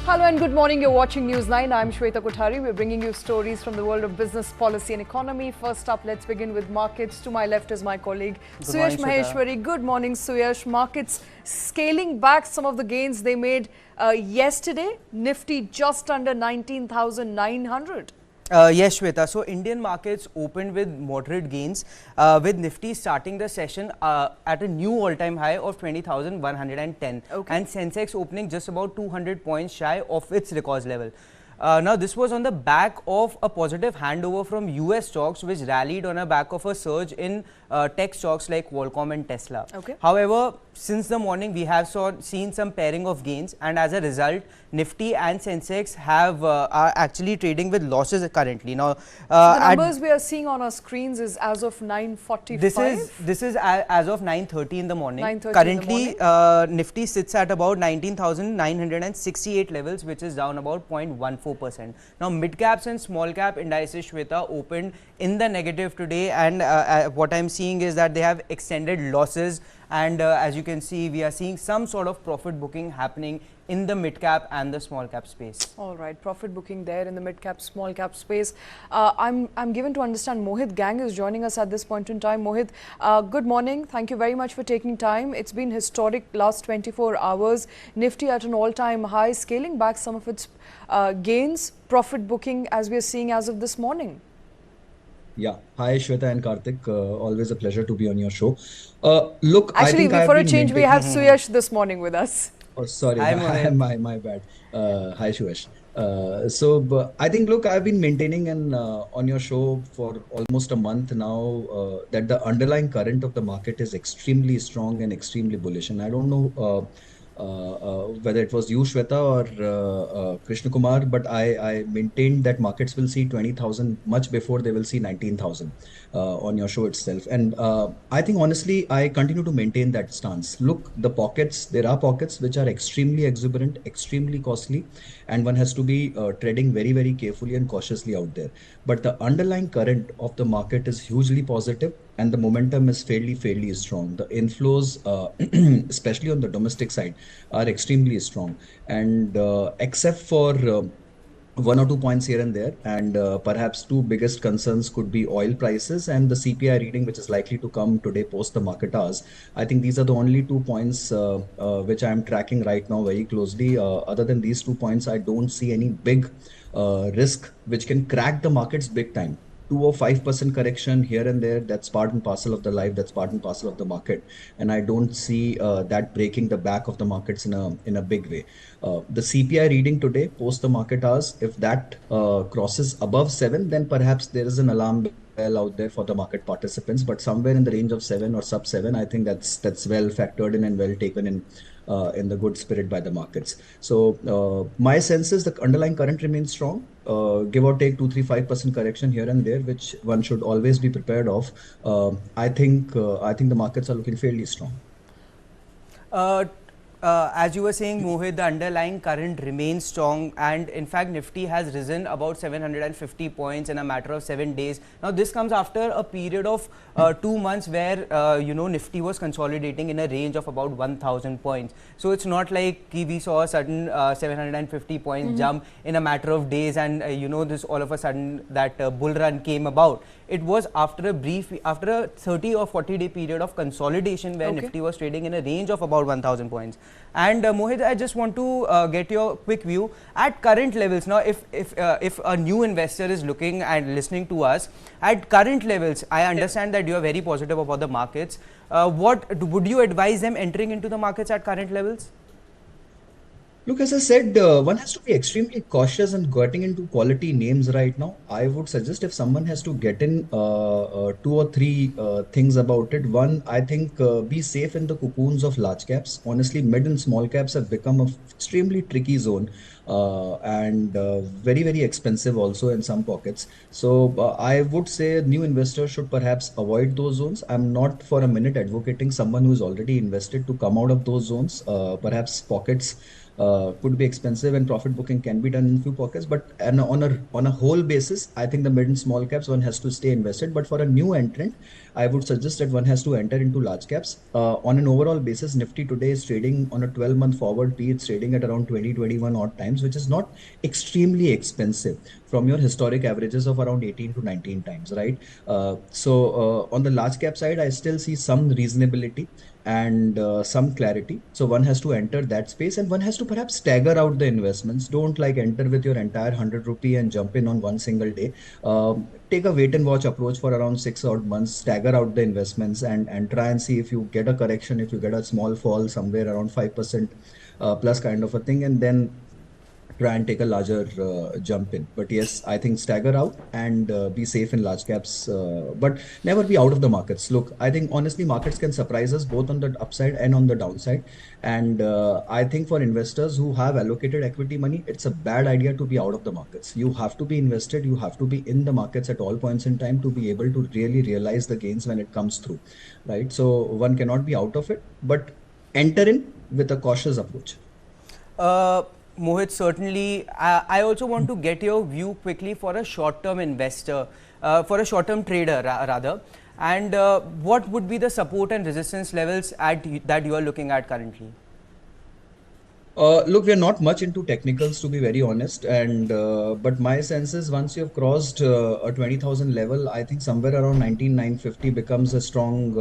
Hello and good morning. You're watching News9. I'm Shweta Kothari. We're bringing you stories from the world of business, policy and economy. First up, let's begin with markets. To my left is my colleague Suyash Maheshwari. Good morning, Suyash. Markets scaling back some of the gains they made yesterday. Nifty just under 19,900. Yes, Shweta. So Indian markets opened with moderate gains, with Nifty starting the session at a new all-time high of 20,110, and Sensex opening just about 200 points shy of its record level. Now, this was on the back of a positive handover from US stocks, which rallied on the back of a surge in tech stocks like Qualcomm and Tesla. However, since the morning, we have seen some pairing of gains, and as a result, Nifty and Sensex are actually trading with losses currently. Now, the numbers we are seeing on our screens is as of 9:45. This is as of 9:30 in the morning. 9:30 Currently, in the morning. Nifty sits at about 19,968 levels, which is down about 0.14%. Now, mid caps and small cap indices, Shweta, opened in the negative today, and what I'm seeing is that they have extended losses, and as you can see, we are seeing some sort of profit booking happening in the mid cap and the small cap space. All right, profit booking there in the mid cap, small cap space. I'm given to understand Mohit Gang is joining us at this point in time. Mohit, good morning. Thank you very much for taking time. It's been historic last 24 hours. Nifty at an all-time high, scaling back some of its gains, profit booking as we are seeing as of this morning. Yeah. Hi, Shweta and Karthik. Always a pleasure to be on your show. Look, actually, I think for a change, we have Suyash this morning with us. Oh, sorry. Hi, my bad. Hi, Suyash. I think, look, I've been maintaining on your show for almost a month now that the underlying current of the market is extremely strong and extremely bullish. And I don't know whether it was you, Shweta, or Krishna Kumar, but I maintained that markets will see 20,000 much before they will see 19,000 on your show itself. And I think, honestly, I continue to maintain that stance. Look, there are pockets which are extremely exuberant, extremely costly, and one has to be treading very, very carefully and cautiously out there. But the underlying current of the market is hugely positive, and the momentum is fairly strong. The inflows, especially on the domestic side, are extremely strong. And except for one or 2 points here and there, and perhaps two biggest concerns could be oil prices and the CPI reading, which is likely to come today post the market hours. I think these are the only 2 points which I am tracking right now very closely. Other than these 2 points, I don't see any big risk which can crack the markets big time. 2 or 5% correction here and there, that's part and parcel of the life, that's part and parcel of the market, and I don't see that breaking the back of the markets in a big way. The CPI reading today post the market hours, if that crosses above 7, then perhaps there is an alarm bell out there for the market participants, but somewhere in the range of 7 or sub 7, I think that's well factored in and well taken in the good spirit by the markets. So my sense is the underlying current remains strong. Give or take 2-3-5% correction here and there, which one should always be prepared of. I think the markets are looking fairly strong. As you were saying, Mohit, the underlying current remains strong, and in fact Nifty has risen about 750 points in a matter of 7 days. Now this comes after a period of 2 months where Nifty was consolidating in a range of about 1,000 points. So it's not like we saw a sudden 750 points jump in a matter of days, and this all of a sudden that bull run came about. It was after a 30 or 40 day period of consolidation where Nifty was trading in a range of about 1,000 points. And Mohit, I just want to get your quick view at current levels. Now, if a new investor is looking and listening to us at current levels, I understand that you are very positive about the markets. What would you advise them entering into the markets at current levels? Look, as I said, one has to be extremely cautious and getting into quality names right now. I would suggest if someone has to get in 2 or 3 things about it. One, I think be safe in the cocoons of large caps. Honestly, mid and small caps have become an extremely tricky zone and very, very expensive also in some pockets. So I would say new investors should perhaps avoid those zones. I'm not for a minute advocating someone who is already invested to come out of those zones. Perhaps pockets could be expensive, and profit booking can be done in few pockets. But on a whole basis, I think the mid and small caps one has to stay invested. But for a new entrant, I would suggest that one has to enter into large caps. On an overall basis, Nifty today is trading on a 12-month forward P. It's trading at around 20-21 odd times, which is not extremely expensive from your historic averages of around 18 to 19 times, right? So on the large cap side, I still see some reasonability and some clarity. So one has to enter that space, and one has to perhaps stagger out the investments. Don't like enter with your entire 100 rupee and jump in on one single day. Take a wait and watch approach for around 6 odd months, stagger out the investments, and try and see if you get a correction, if you get a small fall somewhere around 5% plus kind of a thing, and then try and take a larger jump in. But yes, I think stagger out and be safe in large caps, but never be out of the markets. Look, I think honestly, markets can surprise us both on the upside and on the downside. And I think for investors who have allocated equity money, it's a bad idea to be out of the markets. You have to be invested, you have to be in the markets at all points in time to be able to really realize the gains when it comes through, right? So one cannot be out of it, but enter in with a cautious approach. Mohit, certainly, I also want to get your view quickly for a short-term investor, for a short-term trader rather, and what would be the support and resistance levels that you are looking at currently? Look, we are not much into technicals, to be very honest, and but my sense is once you've crossed a 20,000 level, I think somewhere around 19,950 becomes a strong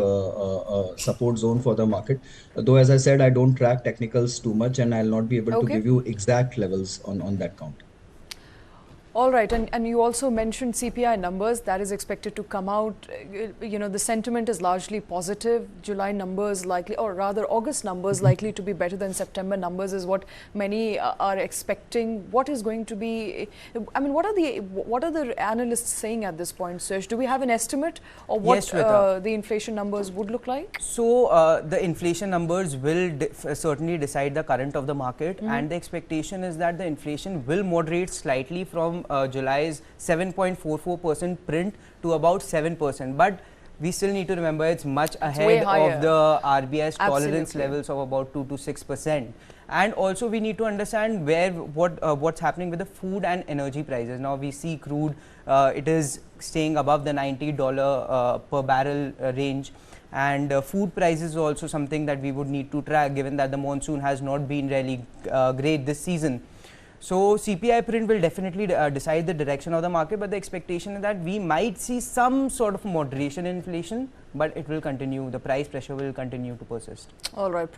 support zone for the market. Though, as I said, I don't track technicals too much, and I'll not be able to give you exact levels on that count. All right, and you also mentioned CPI numbers that is expected to come out. You know, the sentiment is largely positive. July numbers likely, or rather August numbers likely to be better than September numbers is what many are expecting. What is going to be, I mean, what are the analysts saying at this point, Suyash? Do we have an estimate of what the inflation numbers would look like? So the inflation numbers will certainly decide the current of the market, and the expectation is that the inflation will moderate slightly from July's 7.44% print to about 7%, but we still need to remember it's much ahead of the RBI's tolerance levels of about 2 to 6%. And also we need to understand what's happening with the food and energy prices. Now we see crude, it is staying above the $90 per barrel range. And food prices is also something that we would need to track, given that the monsoon has not been really great this season. So CPI print will definitely decide the direction of the market, but the expectation is that we might see some sort of moderation in inflation, but it will continue. The price pressure will continue to persist. All right,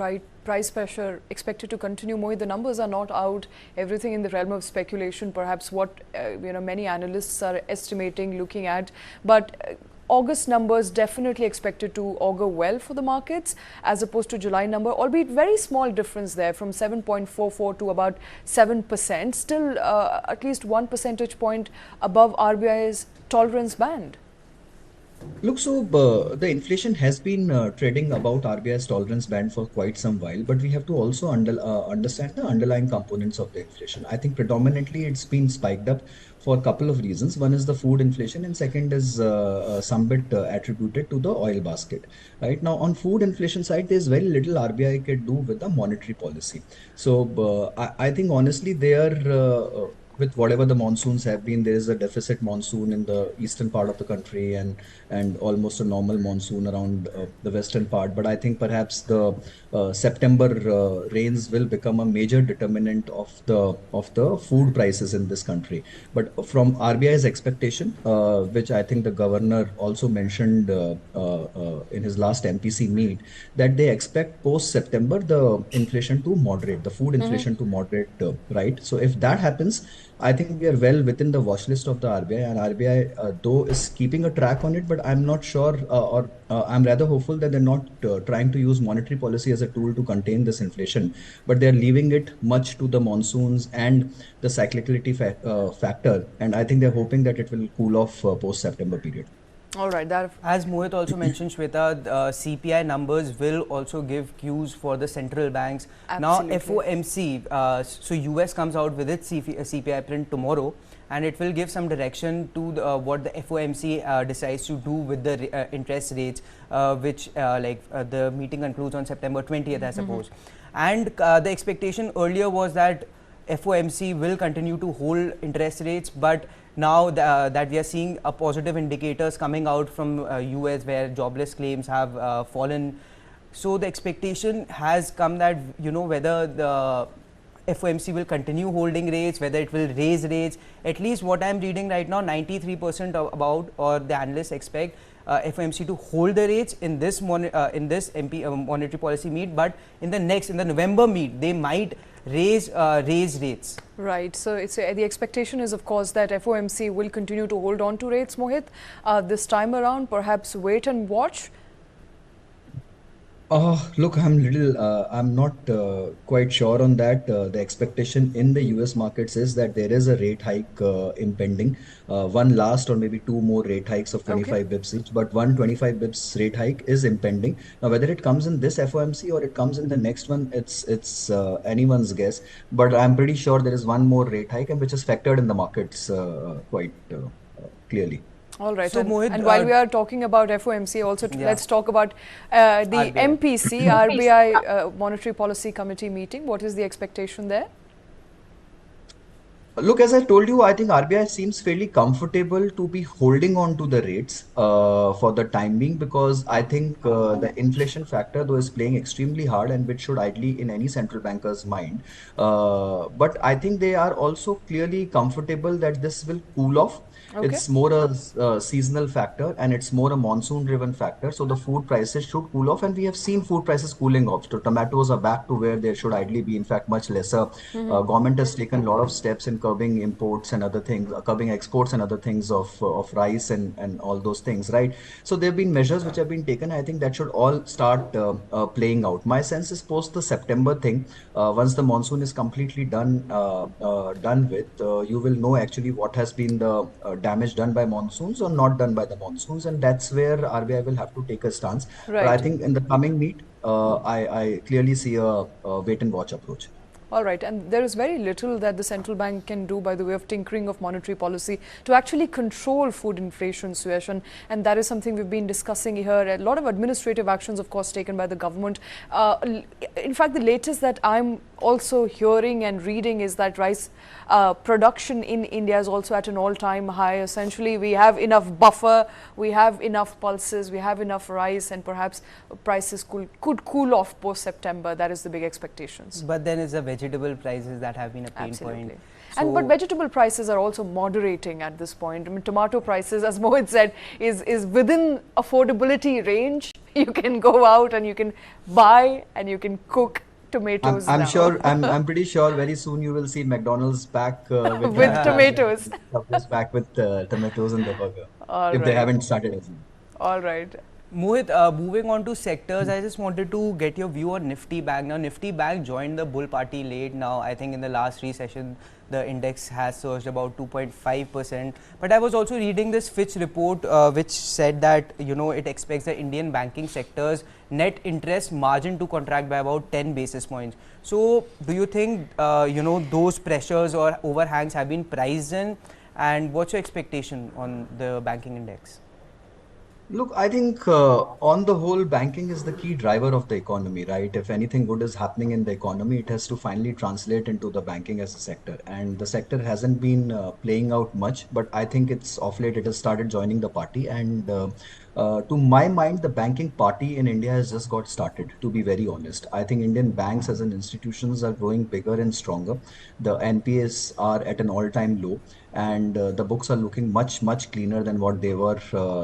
price pressure expected to continue. Mohit, the numbers are not out. Everything in the realm of speculation, perhaps what many analysts are estimating, looking at, but August numbers definitely expected to augur well for the markets as opposed to July number, albeit very small difference there from 7.44 to about 7%, still at least 1 percentage point above RBI's tolerance band. Look, so the inflation has been trading about RBI's tolerance band for quite some while, but we have to also understand the underlying components of the inflation. I think predominantly it's been spiked up for a couple of reasons. One is the food inflation, and second is some bit attributed to the oil basket. Right now, on food inflation side, there's very little RBI can do with the monetary policy. So I think honestly, they are with whatever the monsoons have been, there is a deficit monsoon in the eastern part of the country and almost a normal monsoon around the western part. But I think perhaps the September rains will become a major determinant of the food prices in this country. But from RBI's expectation, which I think the governor also mentioned in his last MPC meet, that they expect post September the inflation to moderate, the food inflation to moderate, right? So if that happens, I think we are well within the watch list of the RBI, and RBI though is keeping a track on it, but I'm not sure or I'm rather hopeful that they're not trying to use monetary policy as a tool to contain this inflation, but they're leaving it much to the monsoons and the cyclicality factor, and I think they're hoping that it will cool off post September period. All right. As Mohit also mentioned, Shweta, CPI numbers will also give cues for the central banks. Absolutely. Now, FOMC, so US comes out with its CPI print tomorrow, and it will give some direction to what the FOMC decides to do with the interest rates, which the meeting concludes on September 20th, I suppose. And the expectation earlier was that FOMC will continue to hold interest rates, but now that we are seeing positive indicators coming out from US, where jobless claims have fallen, so the expectation has come that, you know, whether the FOMC will continue holding rates, whether it will raise rates. At least what I am reading right now, 93% about, or the analysts expect FOMC to hold the rates in this monetary policy meet, but in the November meet, they might raise rates. Right. So it's the expectation is, of course, that FOMC will continue to hold on to rates, Mohit. This time around, perhaps wait and watch. Look, I'm not quite sure on that. The expectation in the US markets is that there is a rate hike impending. One last or maybe two more rate hikes of 25 bips each, but one 25 bips rate hike is impending. Now, whether it comes in this FOMC or it comes in the next one, it's anyone's guess. But I'm pretty sure there is one more rate hike, and which is factored in the markets quite clearly. All right. So, Mohit, and while we are talking about FOMC, also let's talk about the RBI. MPC, RBI Monetary Policy Committee meeting. What is the expectation there? Look, as I told you, I think RBI seems fairly comfortable to be holding on to the rates for the time being, because I think the inflation factor, though, is playing extremely hard, and which should ideally in any central banker's mind. But I think they are also clearly comfortable that this will cool off. It's more a seasonal factor, and it's more a monsoon driven factor. So the food prices should cool off, and we have seen food prices cooling off. So tomatoes are back to where they should ideally be, in fact, much lesser. Government has taken a lot of steps in curbing imports and other things, curbing exports and other things of rice and all those things, right? So there have been measures which have been taken. I think that should all start playing out. My sense is post the September thing, once the monsoon is completely done with, you will know actually what has been the damage done by monsoons or not done by the monsoons, and that's where RBI will have to take a stance. Right. But I think in the coming meet, I clearly see a wait and watch approach. All right, and there is very little that the central bank can do by the way of tinkering of monetary policy to actually control food inflation, Suyash, and that is something we've been discussing here. A lot of administrative actions, of course, taken by the government. In fact, the latest that I'm also hearing and reading is that rice production in India is also at an all-time high. Essentially, we have enough buffer, we have enough pulses, we have enough rice, and perhaps prices could cool off post-September. That is the big expectations. But then it's the vegetable prices that have been a pain point. So, but vegetable prices are also moderating at this point. I mean, tomato prices, as Mohit said, is within affordability range. You can go out and you can buy and you can cook tomatoes. I'm pretty sure very soon you will see McDonald's back with tomatoes. Back with tomatoes in the burger. If they haven't started as well. All right. Mohit, moving on to sectors, I just wanted to get your view on Nifty Bank. Now, Nifty Bank joined the bull party late. Now, I think in the last three sessions, the index has surged about 2.5%. But I was also reading this Fitch report, which said that, you know, it expects the Indian banking sector's net interest margin to contract by about 10 basis points. So, do you think, you know, those pressures or overhangs have been priced in? And what's your expectation on the banking index? Look, I think on the whole, banking is the key driver of the economy, right? If anything good is happening in the economy, it has to finally translate into the banking as a sector. And the sector hasn't been playing out much, but I think it's off late, it has started joining the party. And to my mind, the banking party in India has just got started, to be very honest. I think Indian banks as an institutions are growing bigger and stronger. The NPAs are at an all-time low, and the books are looking much cleaner than what they were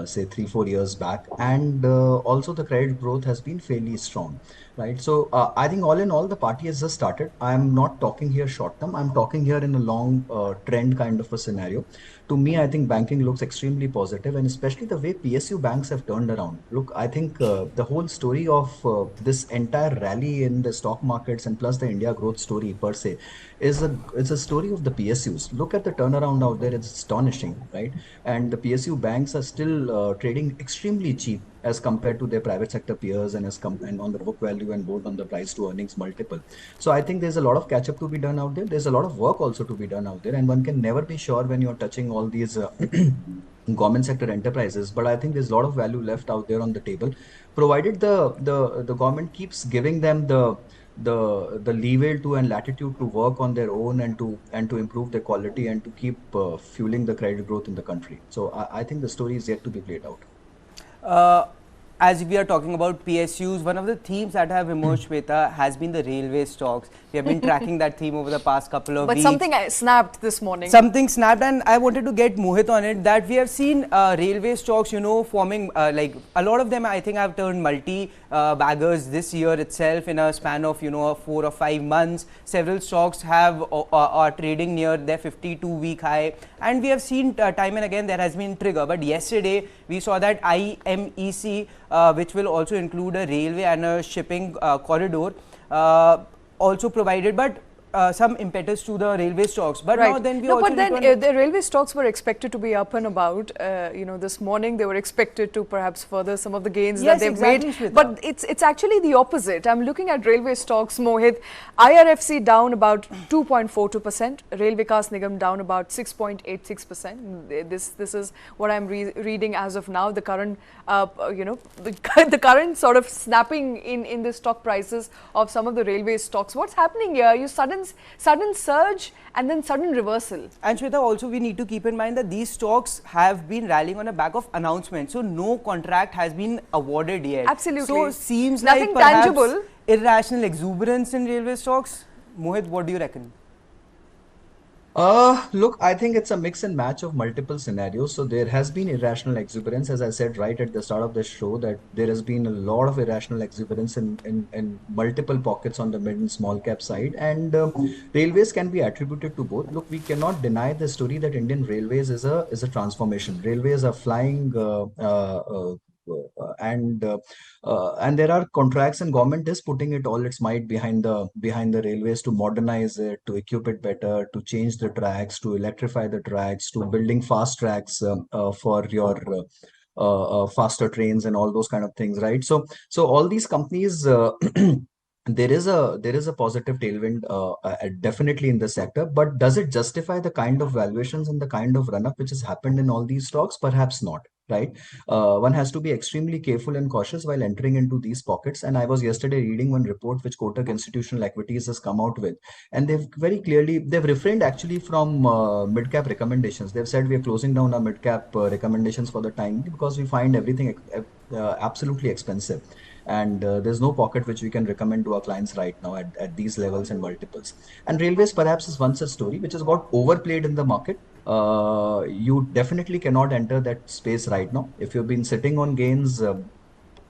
say 3-4 years back, and also the credit growth has been fairly strong, right? So I think all in all, the party has just started. I'm not talking here short term, I'm talking here in a long trend kind of a scenario. To me, I think banking looks extremely positive, and especially the way PSU banks have turned around. Look, I think the whole story of this entire rally in the stock markets and plus the India growth story per se is a story of the PSUs. Look at the turnaround out there is astonishing, right? And the PSU banks are still trading extremely cheap as compared to their private sector peers and and on the book value and both on the price to earnings multiple. So I think there's a lot of catch up to be done out there. There's a lot of work also to be done out there, and one can never be sure when you're touching all these government sector enterprises. But I think there's a lot of value left out there on the table, provided the government keeps giving them the leeway to and latitude to work on their own and to improve their quality and to keep fueling the credit growth in the country. So I think the story is yet to be played out. As we are talking about PSUs, one of the themes that have emerged, Shweta, has been the railway stocks. We have been tracking that theme over the past couple of weeks. But something snapped this morning. Something snapped, and I wanted to get Mohit on it, that we have seen railway stocks, forming, like a lot of them, I think, have turned multi-baggers this year itself in a span of, 4 or 5 months. Several stocks are trading near their 52-week high, and we have seen time and again there has been trigger. But yesterday, we saw that IMEC, which will also include a railway and a shipping corridor, also provided, but some impetus to the railway stocks. But right. now then we but then the railway stocks were expected to be up and about. This morning they were expected to perhaps further some of the gains that they've made. Shweta. But it's actually the opposite. I'm looking at railway stocks, Mohit. IRFC down about 2.42%. Rail Vikas Nigam down about 6.86%. This is what I'm reading as of now. The current the current sort of snapping in the stock prices of some of the railway stocks. What's happening here? You sudden surge and then sudden reversal. And Shweta, also we need to keep in mind that these stocks have been rallying on the back of announcements. So no contract has been awarded yet. Absolutely. So seems nothing like perhaps tangible. Irrational exuberance in railway stocks. Mohit, what do you reckon? Look, I think it's a mix and match of multiple scenarios. So there has been irrational exuberance, as I said right at the start of the show, that there has been a lot of irrational exuberance in multiple pockets on the mid and small cap side. And railways can be attributed to both. Look, we cannot deny the story that Indian Railways is a transformation. Railways are flying and there are contracts, and government is putting it all its might behind the railways to modernize it, to equip it better, to change the tracks, to electrify the tracks, to building fast tracks for your faster trains and all those kind of things, right? So all these companies there is a positive tailwind definitely in the sector, but does it justify the kind of valuations and the kind of run up which has happened in all these stocks? Perhaps not, right? One has to be extremely careful and cautious while entering into these pockets. And I was yesterday reading one report which Kotak Institutional Equities has come out with, and they've refrained actually from mid cap recommendations. They've said we are closing down our mid cap recommendations for the time because we find everything absolutely expensive. And there's no pocket which we can recommend to our clients right now at these levels and multiples. And railways perhaps is one such story which has got overplayed in the market. You definitely cannot enter that space right now. If you've been sitting on gains,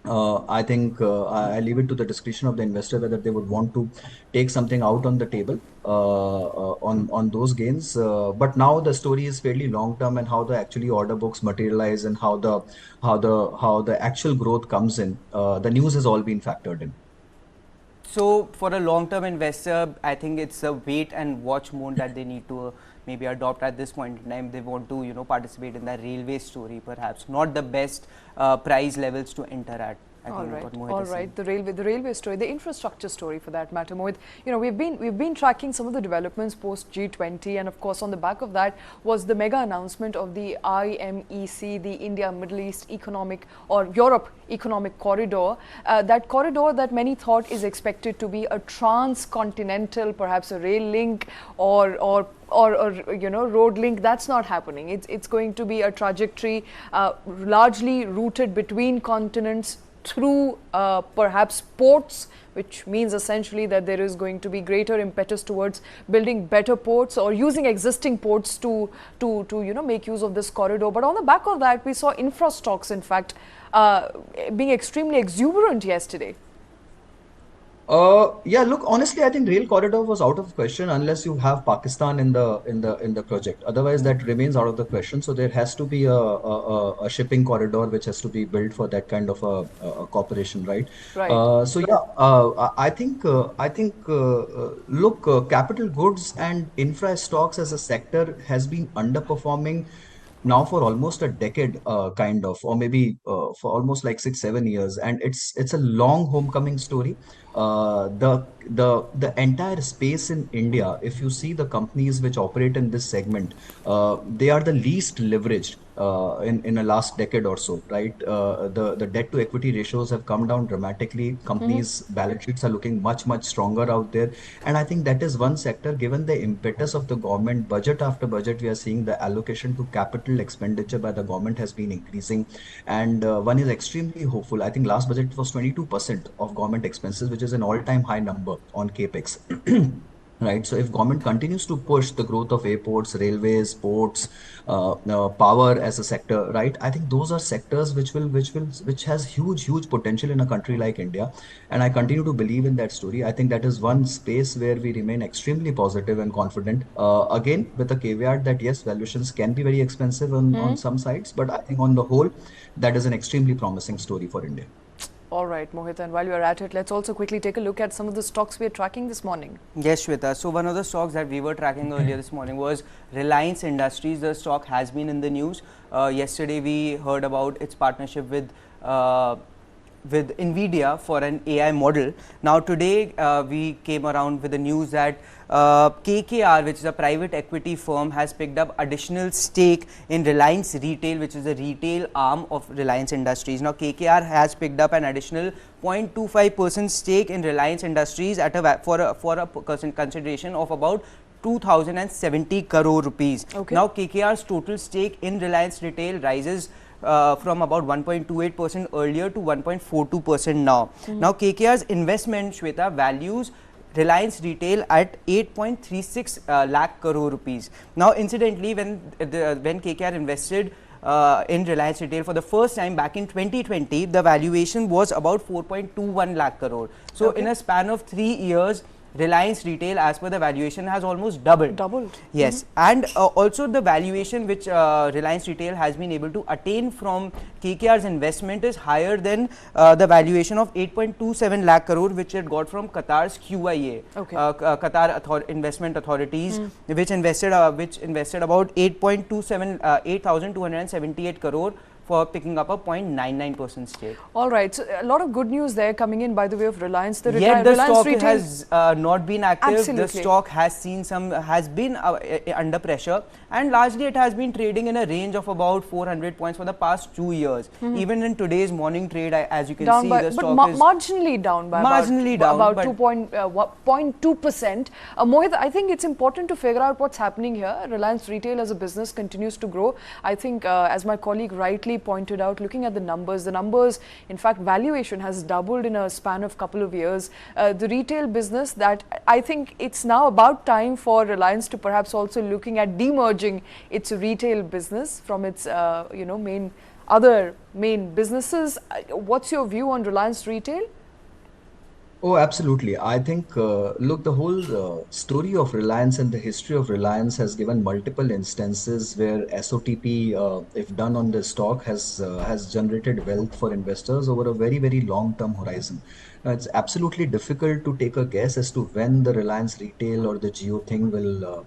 I think I leave it to the discretion of the investor whether they would want to take something out on the table on those gains. But now the story is fairly long term, and how the actually order books materialize and how the actual growth comes in. The news has all been factored in. So for a long-term investor, I think it's a wait and watch mode that they need to maybe adopt at this point in time. They want to participate in the railway story, perhaps not the best price levels to enter at. All right. The railway story, the infrastructure story for that matter, Mohit. We've been tracking some of the developments post G20, and of course on the back of that was the mega announcement of the IMEC, the India Middle East Economic or Europe Economic Corridor. That corridor that many thought is expected to be a transcontinental, perhaps a rail link or road link. That's not happening. It's going to be a trajectory largely rooted between continents through perhaps ports, which means essentially that there is going to be greater impetus towards building better ports or using existing ports to make use of this corridor. But on the back of that, we saw infra stocks, in fact, being extremely exuberant yesterday. Yeah, look, honestly, I think rail corridor was out of question unless you have Pakistan in the project. Otherwise, that remains out of the question. So there has to be a shipping corridor which has to be built for that kind of a cooperation, right? Right. So yeah, look, capital goods and infra stocks as a sector has been underperforming now for almost a decade, kind of, or maybe for almost like 6 7 years, and it's a long homecoming story. The entire space in India, if you see the companies which operate in this segment, they are the least leveraged in a last decade or so, right? The debt to equity ratios have come down dramatically. Companies' balance sheets are looking much stronger out there, and I think that is one sector. Given the impetus of the government, budget after budget, we are seeing the allocation to capital expenditure by the government has been increasing, and one is extremely hopeful. I think last budget was 22% of government expenses, which is an all-time high number on capex. Right. So if government continues to push the growth of airports, railways, ports, power as a sector, right? I think those are sectors which has huge potential in a country like India, and I continue to believe in that story. I think that is one space where we remain extremely positive and confident. Again, with a caveat that yes, valuations can be very expensive on some sides, but I think on the whole, that is an extremely promising story for India. All right, Mohit. And while you're at it, let's also quickly take a look at some of the stocks we are tracking this morning. Yes, Shweta. So one of the stocks that we were tracking earlier this morning was Reliance Industries. The stock has been in the news. Yesterday, we heard about its partnership with Nvidia for an AI model. Now today we came around with the news that KKR, which is a private equity firm, has picked up additional stake in Reliance Retail, which is the retail arm of Reliance Industries. Now KKR has picked up an additional 0.25% stake in Reliance Industries at for a consideration of about 2070 crore rupees. Okay. Now KKR's total stake in Reliance Retail rises from about 1.28% earlier to 1.42% now. Now KKR's investment, Shweta, values Reliance Retail at 8.36 lakh crore rupees. Now incidentally, when KKR invested in Reliance Retail for the first time back in 2020, the valuation was about 4.21 lakh crore. So in a span of 3 years, Reliance Retail, as per the valuation, has almost doubled. Yes. And also the valuation which Reliance Retail has been able to attain from KKR's investment is higher than the valuation of 8.27 lakh crore which it got from Qatar's QIA, Qatar Investment Authorities, which invested about 8,278 crore for picking up a 0.99% stake. All right. So a lot of good news there coming in by the way of Reliance. Yet the stock has not been active. Absolutely. The stock has been under pressure, and largely it has been trading in a range of about 400 points for the past 2 years. Even in today's morning trade, as you can see, the stock is marginally down by about 2.2%. Mohit, I think it's important to figure out what's happening here. Reliance Retail as a business continues to grow. I think as my colleague rightly pointed out, looking at the numbers, in fact, valuation has doubled in a span of couple of years. The retail business, that I think it's now about time for Reliance to perhaps also looking at demerging its retail business from its main businesses. What's your view on Reliance Retail? Oh, absolutely. I think, look, the whole story of Reliance and the history of Reliance has given multiple instances where SOTP, if done on the stock, has generated wealth for investors over a very long-term horizon. Now, it's absolutely difficult to take a guess as to when the Reliance Retail or the Geo thing will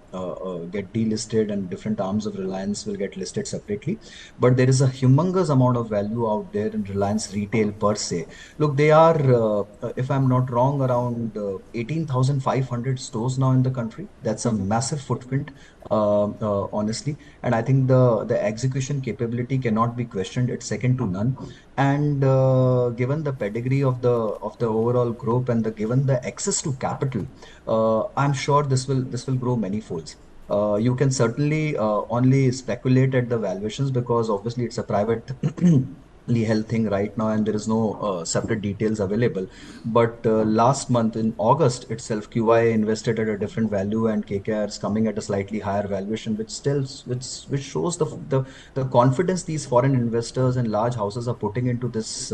get delisted and different arms of Reliance will get listed separately. But there is a humongous amount of value out there in Reliance Retail per se. Look, they are, if I'm not wrong, around 18,500 stores now in the country. That's a massive footprint, honestly. And I think the execution capability cannot be questioned. It's second to none. And given the pedigree of the overall group and given the access to capital, I'm sure this will grow many folds. You can certainly only speculate at the valuations because obviously it's a private held thing right now, and there is no separate details available. But last month in August itself, QI invested at a different value, and KKR is coming at a slightly higher valuation, which still which shows the confidence these foreign investors and large houses are putting into this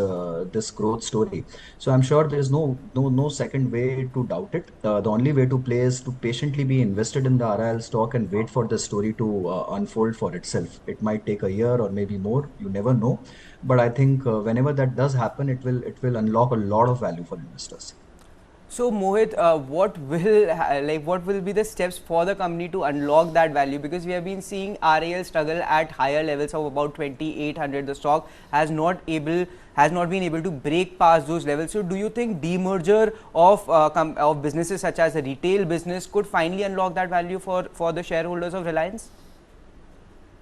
growth story. So I'm sure there is no second way to doubt it. The only way to play is to patiently be invested in the RIL stock and wait for the story to unfold for itself. It might take a year or maybe more. You never know, but I think whenever that does happen, it will unlock a lot of value for investors. So Mohit, what will be the steps for the company to unlock that value? Because we have been seeing RAL struggle at higher levels of about 2,800. The stock has not been able to break past those levels. So do you think demerger of businesses such as the retail business could finally unlock that value for the shareholders of Reliance?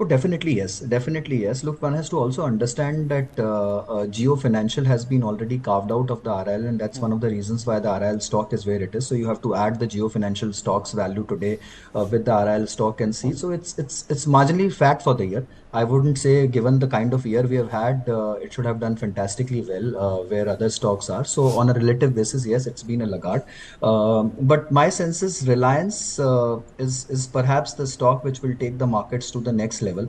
Oh, definitely yes. Definitely yes. Look, one has to also understand that Geo Financial has been already carved out of the RIL, and that's one of the reasons why the RIL stock is where it is. So you have to add the Geo Financial stock's value today with the RIL stock and see. So it's marginally fat for the year. I wouldn't say, given the kind of year we have had, it should have done fantastically well where other stocks are. So on a relative basis, yes, it's been a laggard. But my sense is Reliance is perhaps the stock which will take the markets to the next level.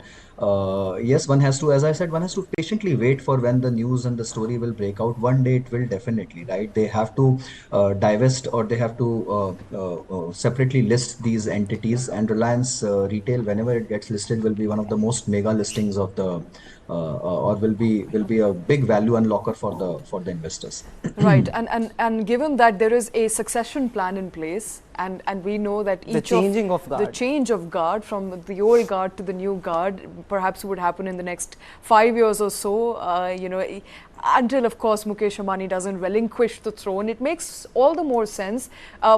Yes, one has to, as I said, one has to patiently wait for when the news and the story will break out. One day it will definitely, right? They have to divest, or they have to separately list these entities. And Reliance Retail, whenever it gets listed, will be one of the most mega listings of the or will be a big value unlocker for the investors. Right, and given that there is a succession plan in place, and we know that The changing of guard. the change of guard from the old guard to the new guard perhaps would happen in the next 5 years or so. Until of course Mukesh Ambani doesn't relinquish the throne, it makes all the more sense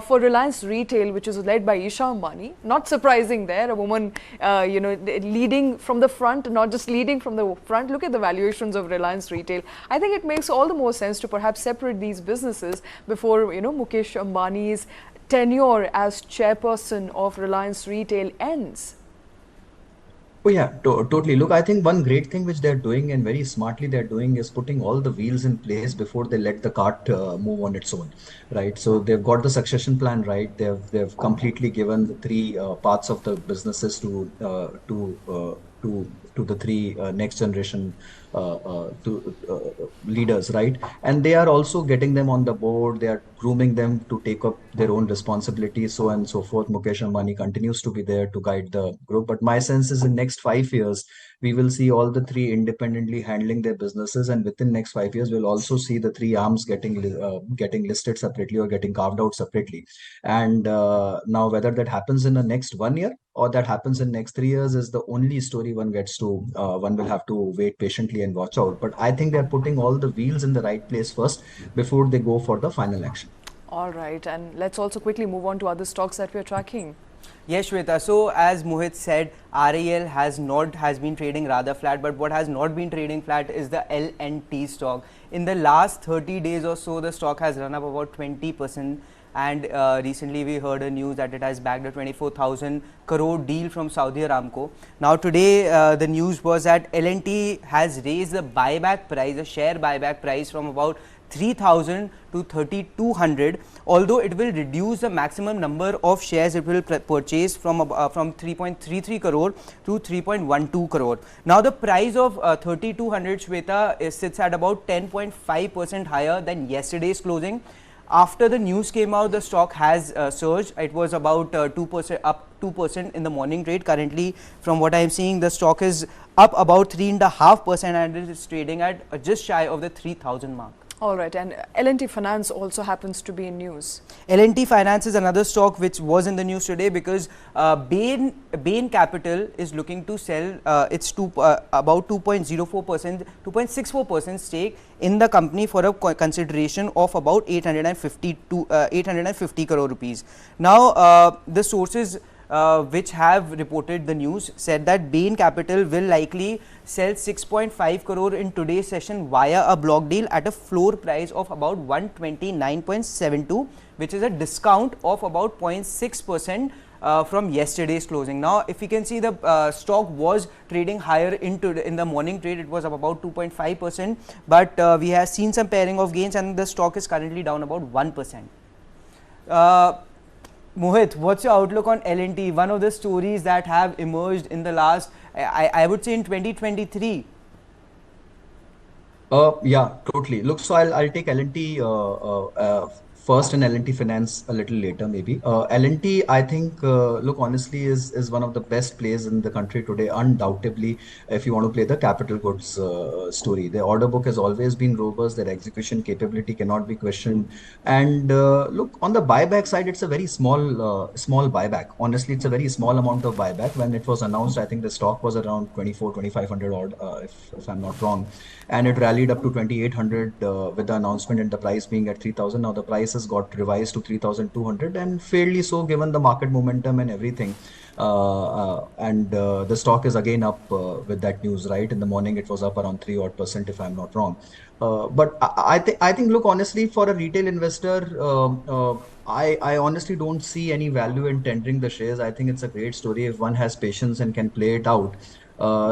for Reliance Retail, which is led by Isha Ambani. Not surprising there, a woman, leading from the front, not just leading from the front. Look at the valuations of Reliance Retail. I think it makes all the more sense to perhaps separate these businesses before Mukesh Ambani's tenure as chairperson of Reliance Retail ends. Oh yeah, totally. Look, I think one great thing which they're doing, and very smartly they're doing, is putting all the wheels in place before they let the cart move on its own, right? So they've got the succession plan right. They've completely given the three parts of the businesses to the three next generation leaders, right? And they are also getting them on the board. They are grooming them to take up their own responsibilities, so on and so forth. Mukesh Ambani continues to be there to guide the group. But my sense is in next 5 years, we will see all the three independently handling their businesses. And within next 5 years, we'll also see the three arms getting listed separately or getting carved out separately. And now whether that happens in the next 1 year or that happens in next 3 years is the only story one will have to wait patiently and watch out. But I think they're putting all the wheels in the right place first before they go for the final action. All right, and let's also quickly move on to other stocks that we're tracking. Yes, Shweta. So as Mohit said, RAL has been trading rather flat, but what has not been trading flat is the LNT stock. In the last 30 days or so, the stock has run up about 20%. And recently we heard a news that it has bagged a 24,000 crore deal from Saudi Aramco. Now today the news was that LNT has raised the buyback price, the share buyback price, from about 3,000 to 3,200, although it will reduce the maximum number of shares it will purchase from 3.33 crore to 3.12 crore. Now the price of 3,200, Shweta, sits at about 10.5% higher than yesterday's closing. After the news came out, the stock has surged. It was about 2% up 2% in the morning trade. Currently, from what I am seeing, the stock is up about 3.5% and it is trading at just shy of the 3,000 mark. All right, and LNT Finance also happens to be in news. LNT Finance is another stock which was in the news today because Bain Capital is looking to sell its about 2.04%, 2.64% stake in the company for a consideration of about 850 crore rupees. Now, the sources which have reported the news said that Bain Capital will likely sell 6.5 crore in today's session via a block deal at a floor price of about 129.72, which is a discount of about 0.6% from yesterday's closing. Now, if you can see, the stock was trading higher in the morning trade. It was up about 2.5%, but we have seen some pairing of gains, and the stock is currently down about 1%. Mohit, what's your outlook on LNT? One of the stories that have emerged in the last, I would say, in 2023. Yeah, totally. Look, so I'll take LNT first and LNT Finance a little later, maybe. LNT, I think, look, honestly, is one of the best plays in the country today, undoubtedly, if you want to play the capital goods story. The order book has always been robust, their execution capability cannot be questioned. And look, on the buyback side, it's a very small buyback. Honestly, it's a very small amount of buyback. When it was announced, I think the stock was around 2,500 odd, if I'm not wrong. And it rallied up to 2,800 with the announcement and the price being at 3,000. Now the price has got revised to 3,200, and fairly so given the market momentum and everything. And the stock is again up with that news, right? In the morning, it was up around 3 odd percent, if I'm not wrong. But I think, look, honestly, for a retail investor, I honestly don't see any value in tendering the shares. I think it's a great story if one has patience and can play it out.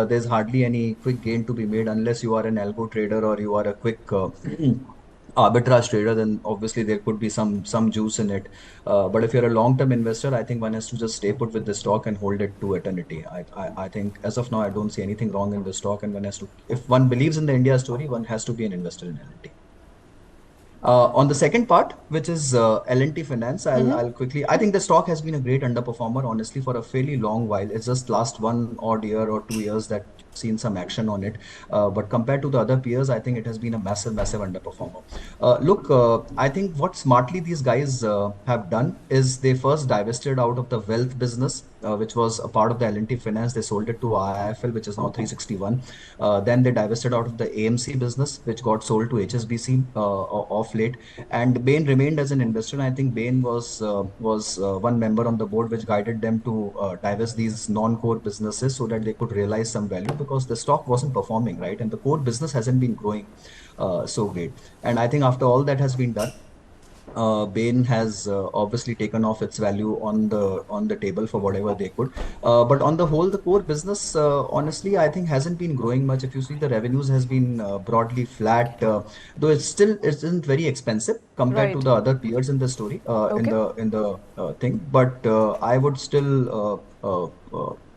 There's hardly any quick gain to be made unless you are an algo trader or you are a quick arbitrage trader. Then obviously there could be some juice in it. But if you're a long-term investor, I think one has to just stay put with the stock and hold it to eternity. I think as of now, I don't see anything wrong in the stock, and one has to, if one believes in the India story, one has to be an investor in LNT. On the second part, which is LNT Finance, I'll quickly. I think the stock has been a great underperformer, honestly, for a fairly long while. It's just last 1 odd year or 2 years that seen some action on it. But compared to the other peers, I think it has been a massive underperformer. Look, I think what smartly these guys have done is they first divested out of the wealth business, which was a part of the LNT Finance. They sold it to IIFL, which is now 361. Then they divested out of the AMC business, which got sold to HSBC off late. And Bain remained as an investor. And I think Bain was one member on the board which guided them to divest these non-core businesses so that they could realize some value, because the stock wasn't performing, right? And the core business hasn't been growing so great. And I think after all that has been done, Bain has obviously taken off its value on the table for whatever they could. But on the whole, the core business, honestly, I think hasn't been growing much. If you see, the revenues has been broadly flat, though it isn't very expensive compared to the other peers in the story, in the thing. But I would still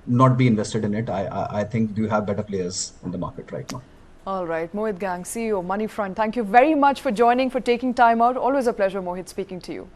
not be invested in it. I think you have better players in the market right now. All right, Mohit Gang, CEO, Moneyfront. Thank you very much for joining, for taking time out. Always a pleasure, Mohit, speaking to you.